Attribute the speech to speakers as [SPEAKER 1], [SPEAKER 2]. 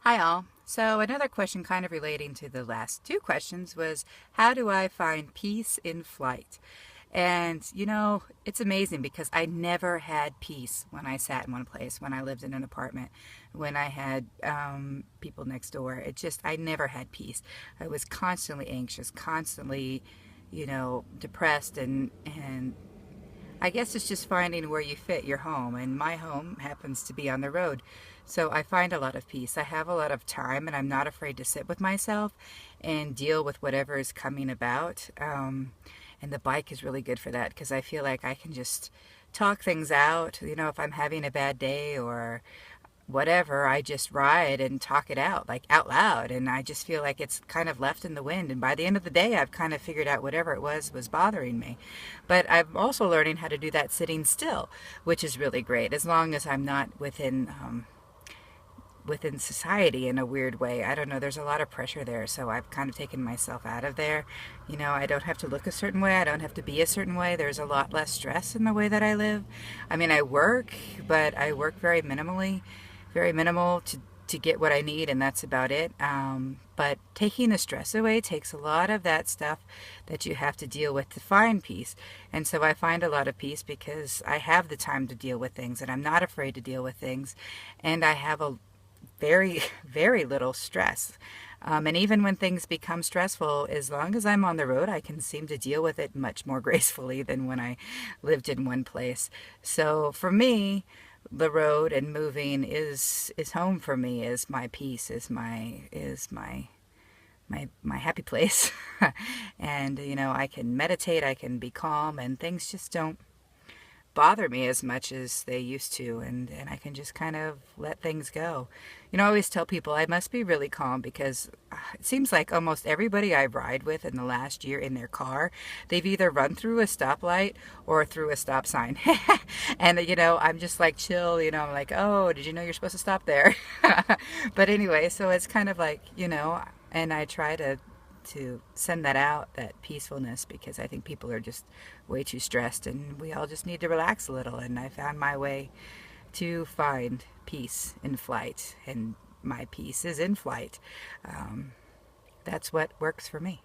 [SPEAKER 1] Hi all. So another question kind of relating to the last two questions was, how do I find peace in flight? And it's amazing because I never had peace when I sat in one place, when I lived in an apartment, when I had people next door. I never had peace. I was constantly anxious, constantly, depressed, and I guess it's just finding where you fit your home, and my home happens to be on the road. So I find a lot of peace. I have a lot of time, and I'm not afraid to sit with myself and deal with whatever is coming about. And the bike is really good for that because I feel like I can just talk things out. If I'm having a bad day or whatever, I just ride and talk it out, like out loud, and I just feel like it's kind of left in the wind, and by the end of the day I've kind of figured out whatever it was bothering me. But I'm also learning how to do that sitting still, which is really great, as long as I'm not within society in a weird way. I don't know, there's a lot of pressure there, so I've kind of taken myself out of there. I don't have to look a certain way, I don't have to be a certain way. There's a lot less stress in the way that I live. I mean, I work, but I work very minimally, very minimal to get what I need, and that's about it. But taking the stress away takes a lot of that stuff that you have to deal with to find peace. And so I find a lot of peace because I have the time to deal with things, and I'm not afraid to deal with things, and I have a very, very little stress. And even when things become stressful, as long as I'm on the road, I can seem to deal with it much more gracefully than when I lived in one place. So for me, the road and moving is home for me, is my peace, is my happy place. And I can meditate, I can be calm, and things just don't bother me as much as they used to, and I can just kind of let things go. I always tell people I must be really calm because it seems like almost everybody I ride with in the last year in their car, they've either run through a stoplight or through a stop sign. And I'm just like chill, I'm like, oh, did you know you're supposed to stop there? But anyway, so it's kind of like, and I try to send that out, that peacefulness, because I think people are just way too stressed and we all just need to relax a little. And I found my way to find peace in flight, and my peace is in flight. That's what works for me.